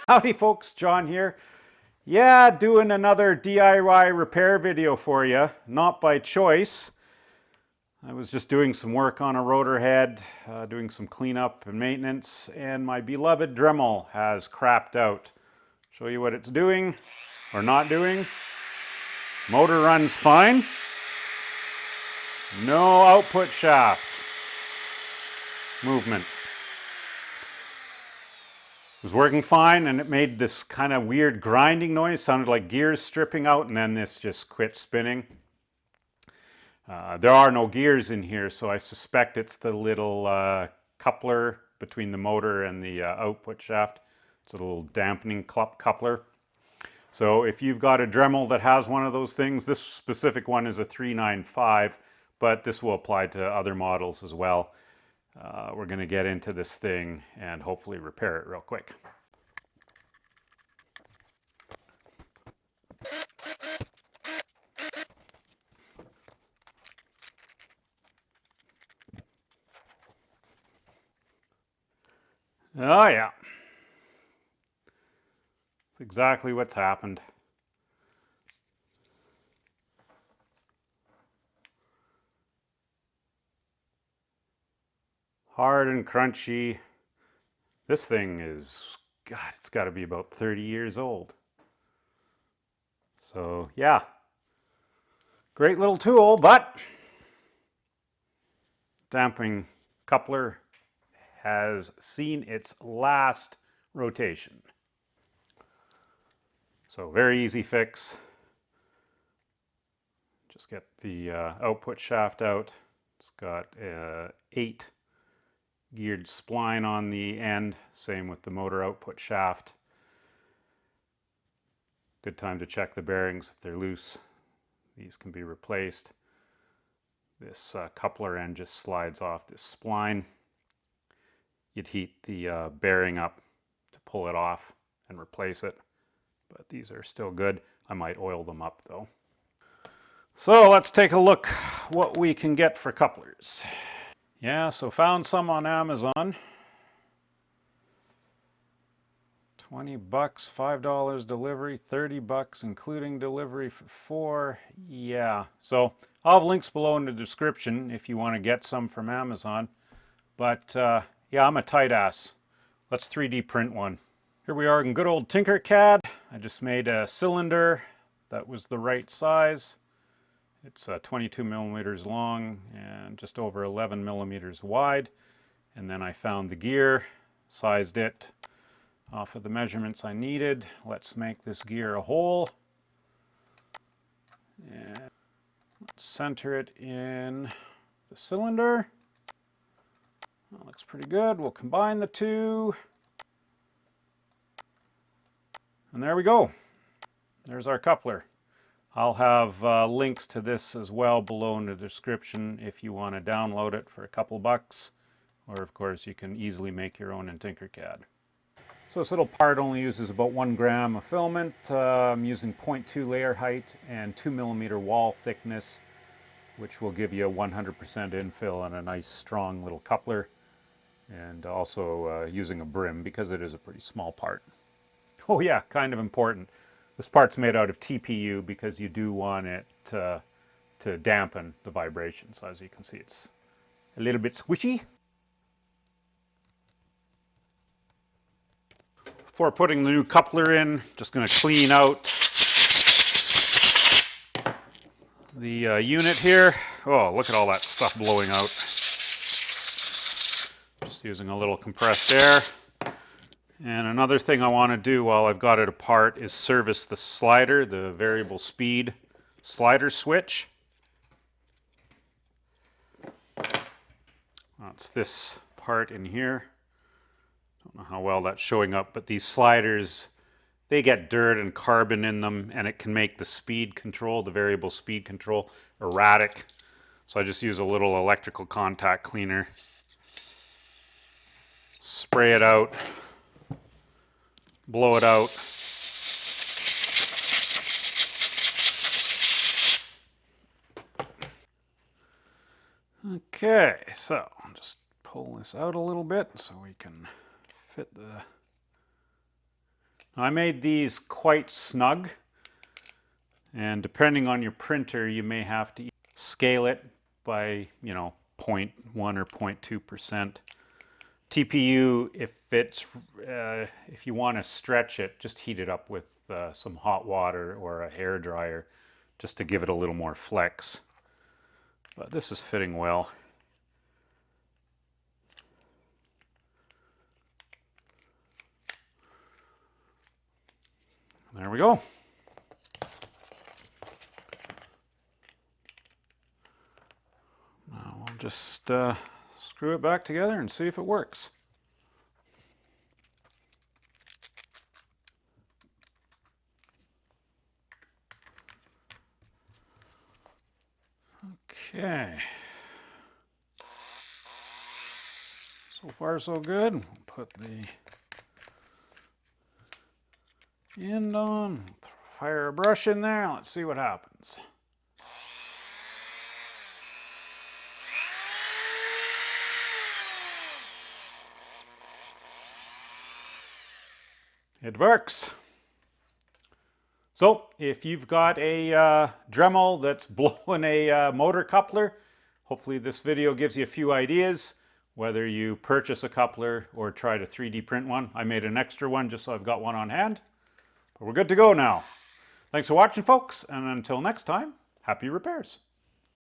Howdy folks, John here. Yeah, doing another DIY repair video for you, not by choice. I was just doing some work on a rotor head, doing some cleanup and maintenance, and my beloved Dremel has crapped out. Show you what it's doing, or not doing. Motor runs fine. No output shaft movement. It was working fine, and it made this kind of weird grinding noise. Sounded like gears stripping out, and then this just quit spinning. There are no gears in here, so I suspect it's the little coupler between the motor and the output shaft. It's a little dampening coupler. So if you've got a Dremel that has one of those things, this specific one is a 395, but this will apply to other models as well. We're going to get into this thing and hopefully repair it real quick. Oh yeah, that's exactly what's happened. Hard and crunchy. This thing is, God, it's got to be about 30 years old. So yeah, great little tool, but damping coupler has seen its last rotation. So very easy fix. Just get the output shaft out. It's got 8 geared spline on the end, same with the motor output shaft. Good time to check the bearings if they're loose. These can be replaced. This coupler end just slides off this spline. You'd heat the bearing up to pull it off and replace it, but these are still good. I might oil them up though. So let's take a look what we can get for couplers. Yeah, so found some on Amazon. 20 bucks, $5 delivery, 30 bucks including delivery for 4. Yeah, so I'll have links below in the description if you want to get some from Amazon. But yeah, I'm a tight ass. Let's 3D print one. Here we are in good old Tinkercad. I just made a cylinder that was the right size. It's 22 millimeters long and just over 11 millimeters wide. And then I found the gear, sized it off of the measurements I needed. Let's make this gear a hole. And let's center it in the cylinder. That looks pretty good. We'll combine the two. And there we go. There's our coupler. I'll have links to this as well below in the description if you want to download it for a couple bucks. Or of course you can easily make your own in Tinkercad. So this little part only uses about 1 gram of filament. I'm using 0.2 layer height and 2 millimeter wall thickness, which will give you a 100% infill and a nice strong little coupler. And also using a brim because it is a pretty small part. Oh yeah, kind of important. This part's made out of TPU because you do want it to dampen the vibration. So as you can see, it's a little bit squishy. Before putting the new coupler in, just going to clean out the unit here. Oh, look at all that stuff blowing out. Just using a little compressed air. And another thing I want to do while I've got it apart is service the slider, the variable speed slider switch. That's this part in here. Don't know how well that's showing up, but these sliders, they get dirt and carbon in them, and it can make the speed control, the variable speed control, erratic. So I just use a little electrical contact cleaner. Spray it out. Blow it out. Okay, so I'll just pull this out a little bit so we can fit the I made these quite snug, and depending on your printer, you may have to scale it by, 0.1 or 0.2%. TPU, if you want to stretch it, just heat it up with some hot water or a hair dryer just to give it a little more flex. But this is fitting well. There we go. Now we'll just screw it back together and see if it works. Okay. So far so good. We'll put the end on, fire a brush in there, let's see what happens. It works. So if you've got a Dremel that's blowing a motor coupler, hopefully this video gives you a few ideas, whether you purchase a coupler or try to 3D print one. I made an extra one just so I've got one on hand. But we're good to go now. Thanks for watching, folks, and until next time, happy repairs.